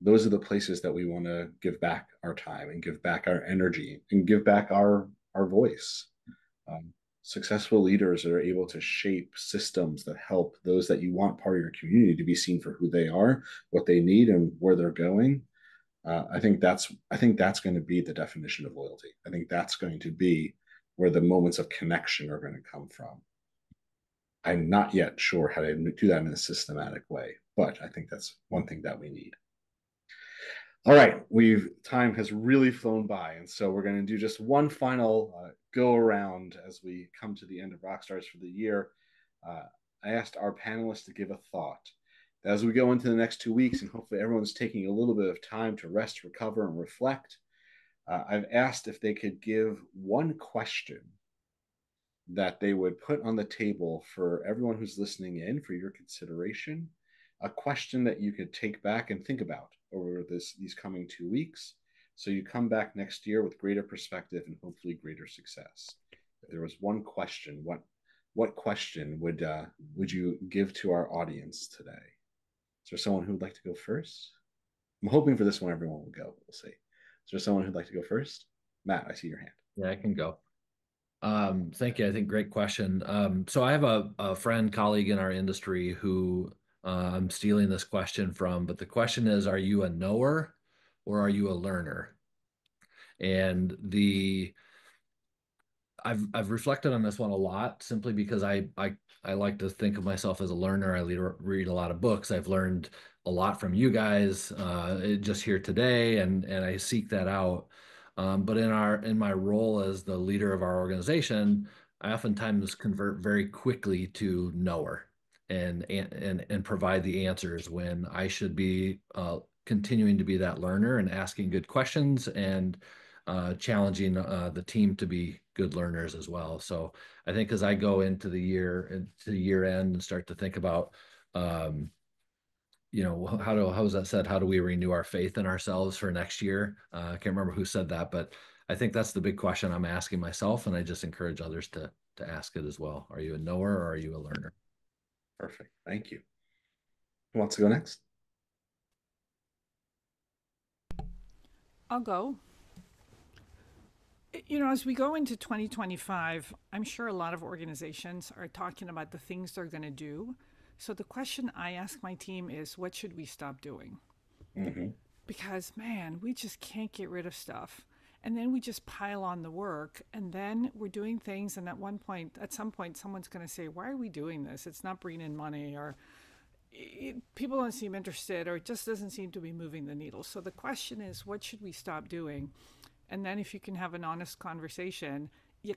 Speaker 1: Those are the places that we want to give back our time and give back our energy and give back our voice. Successful leaders that are able to shape systems that help those that you want part of your community to be seen for who they are, what they need, and where they're going. I think that's going to be the definition of loyalty. I think that's going to be where the moments of connection are going to come from. I'm not yet sure how to do that in a systematic way, but I think that's one thing that we need. All right, time has really flown by, and so we're going to do just one final go around as we come to the end of Rockstars for the year. I asked our panelists to give a thought. As we go into the next 2 weeks, and hopefully everyone's taking a little bit of time to rest, recover, and reflect, I've asked if they could give one question that they would put on the table for everyone who's listening in for your consideration, a question that you could take back and think about over these coming 2 weeks, so you come back next year with greater perspective and hopefully greater success. If there was one question, what question would you give to our audience today? Is there someone who would like to go first? I'm hoping for this one everyone will go. We'll see. Is there someone who'd like to go first? Matt, I see your hand.
Speaker 3: Yeah, I can go. Thank you. I think great question. So I have a friend, colleague in our industry who I'm stealing this question from, but the question is, are you a knower or are you a learner? And I've reflected on this one a lot simply because I like to think of myself as a learner. I read a lot of books. I've learned a lot from you guys just here today, and I seek that out. But in my role as the leader of our organization, I oftentimes convert very quickly to knower and provide the answers when I should be continuing to be that learner and asking good questions and challenging the team to be good learners as well. So I think as I go into the year end and start to think about, how was that said? How do we renew our faith in ourselves for next year? I can't remember who said that, but I think that's the big question I'm asking myself, and I just encourage others to ask it as well. Are you a knower or are you a learner?
Speaker 1: Perfect. Thank you. Who wants to go next?
Speaker 7: I'll go. As we go into 2025, I'm sure a lot of organizations are talking about the things they're going to do. So the question I ask my team is, what should we stop doing?
Speaker 1: Mm-hmm.
Speaker 7: Because, man, we just can't get rid of stuff. And then we just pile on the work, and then we're doing things. And at some point, someone's going to say, why are we doing this? It's not bringing in money, or people don't seem interested, or it just doesn't seem to be moving the needle. So the question is, what should we stop doing? And then if you can have an honest conversation, you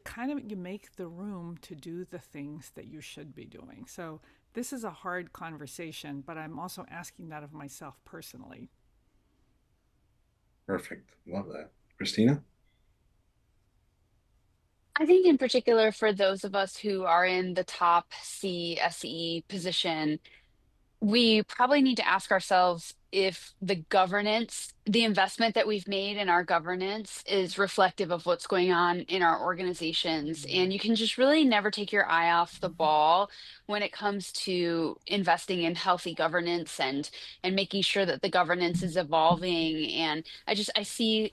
Speaker 7: make the room to do the things that you should be doing. So this is a hard conversation, but I'm also asking that of myself personally.
Speaker 1: Perfect. Love that. Christina?
Speaker 8: I think in particular for those of us who are in the top CSE position, we probably need to ask ourselves if the investment that we've made in our governance is reflective of what's going on in our organizations. And you can just really never take your eye off the ball when it comes to investing in healthy governance and making sure that the governance is evolving. And I see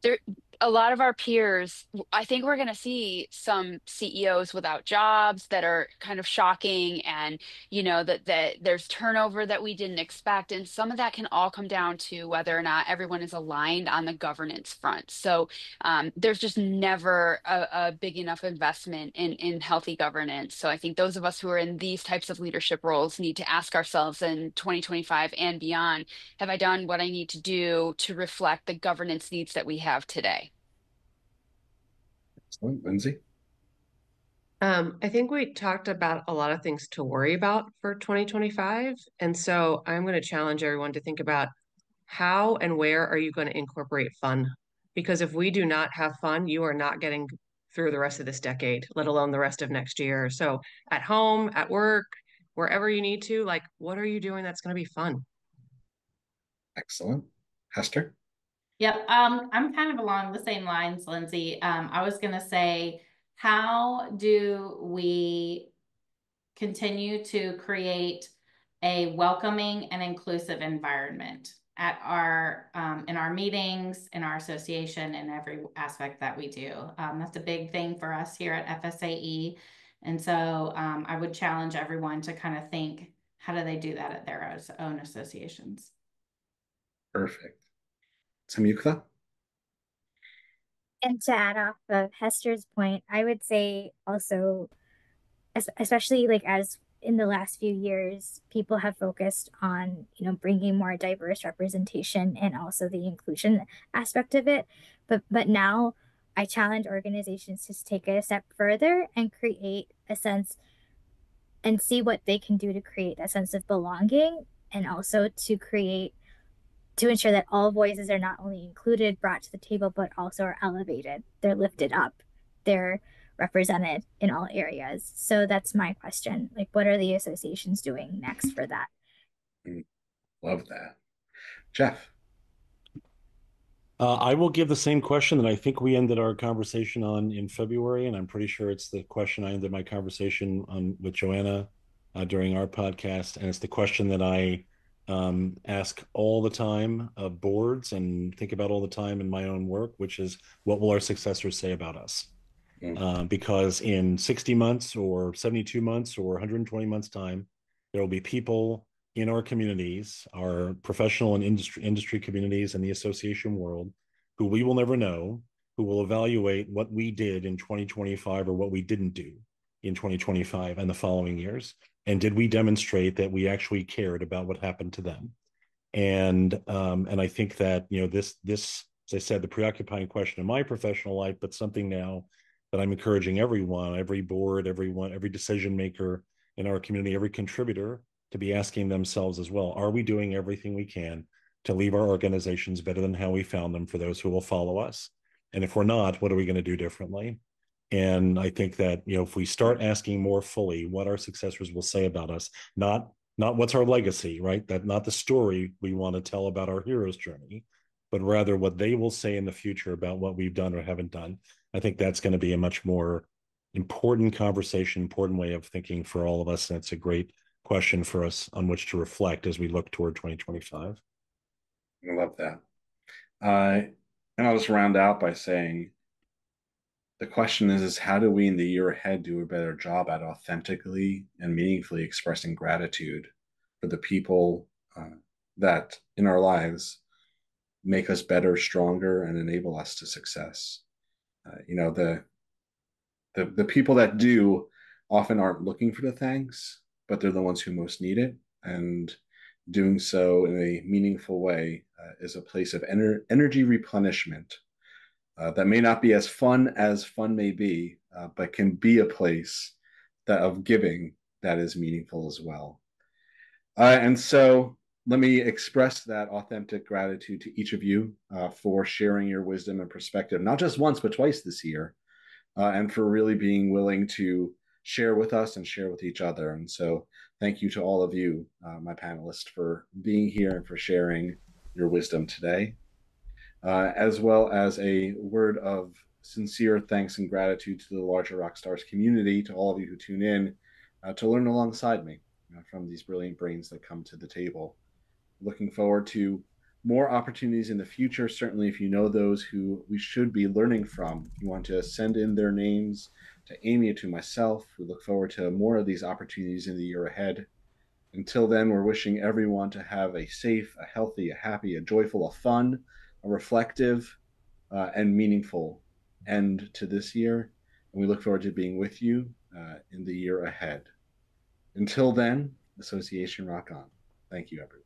Speaker 8: there a lot of our peers, I think we're going to see some CEOs without jobs that are kind of shocking, and that there's turnover that we didn't expect, and some of that can all come down to whether or not everyone is aligned on the governance front. So there's just never a big enough investment in healthy governance. So I think those of us who are in these types of leadership roles need to ask ourselves in 2025 and beyond, have I done what I need to do to reflect the governance needs that we have today?
Speaker 1: Excellent. Lindsay?
Speaker 5: I think we talked about a lot of things to worry about for 2025. And so I'm going to challenge everyone to think about how and where are you going to incorporate fun? Because if we do not have fun, you are not getting through the rest of this decade, let alone the rest of next year. So at home, at work, wherever you need to, like, what are you doing that's going to be fun?
Speaker 1: Excellent. Hester?
Speaker 2: Yep. I'm kind of along the same lines, Lindsay. I was going to say, how do we continue to create a welcoming and inclusive environment at in our meetings, in our association, in every aspect that we do? That's a big thing for us here at FSAE. And so I would challenge everyone to kind of think, how do they do that at their own associations?
Speaker 1: Perfect. Samyuktha?
Speaker 4: And to add off of Hester's point, I would say also, especially like as in the last few years, people have focused on, bringing more diverse representation and also the inclusion aspect of it. But now I challenge organizations to take it a step further and create a sense and see what they can do to create that sense of belonging, and also to ensure that all voices are not only included, brought to the table, but also are elevated. They're lifted up. They're represented in all areas. So that's my question. Like, what are the associations doing next for that?
Speaker 1: Love that. Jeff.
Speaker 6: I will give the same question that I think we ended our conversation on in February, and I'm pretty sure it's the question I ended my conversation on with Joanna during our podcast, and it's the question that I ask all the time of boards and think about all the time in my own work, which is, what will our successors say about us? Because in 60 months or 72 months or 120 months time, there will be people in our communities, our professional and industry communities and the association world, who we will never know, who will evaluate what we did in 2025 or what we didn't do in 2025 and the following years. And did we demonstrate that we actually cared about what happened to them? And I think that, this, as I said, the preoccupying question in my professional life, but something now that I'm encouraging everyone, every board, every decision maker in our community, every contributor, to be asking themselves as well: are we doing everything we can to leave our organizations better than how we found them for those who will follow us? And if we're not, what are we going to do differently? And I think that, if we start asking more fully what our successors will say about us, not what's our legacy, right? That not the story we want to tell about our hero's journey, but rather what they will say in the future about what we've done or haven't done. I think that's going to be a much more important conversation, important way of thinking for all of us. And it's a great question for us on which to reflect as we look toward 2025.
Speaker 1: I love that. And I'll just round out by saying, the question is how do we in the year ahead do a better job at authentically and meaningfully expressing gratitude for the people that in our lives make us better, stronger, and enable us to success. The people that do often aren't looking for the thanks, but they're the ones who most need it. And doing so in a meaningful way is a place of energy replenishment that may not be as fun may be, but can be a place of giving that is meaningful as well. And so let me express that authentic gratitude to each of you for sharing your wisdom and perspective, not just once, but twice this year, and for really being willing to share with us and share with each other. And so thank you to all of you, my panelists, for being here and for sharing your wisdom today, as well as a word of sincere thanks and gratitude to the larger Rockstars community, to all of you who tune in to learn alongside me from these brilliant brains that come to the table. Looking forward to more opportunities in the future. Certainly, if you know those who we should be learning from, you want to send in their names to Amy or to myself. We look forward to more of these opportunities in the year ahead. Until then, we're wishing everyone to have a safe, a healthy, a happy, a joyful, a fun, a reflective, and meaningful end to this year. And we look forward to being with you in the year ahead. Until then, Association Rock On. Thank you, everyone.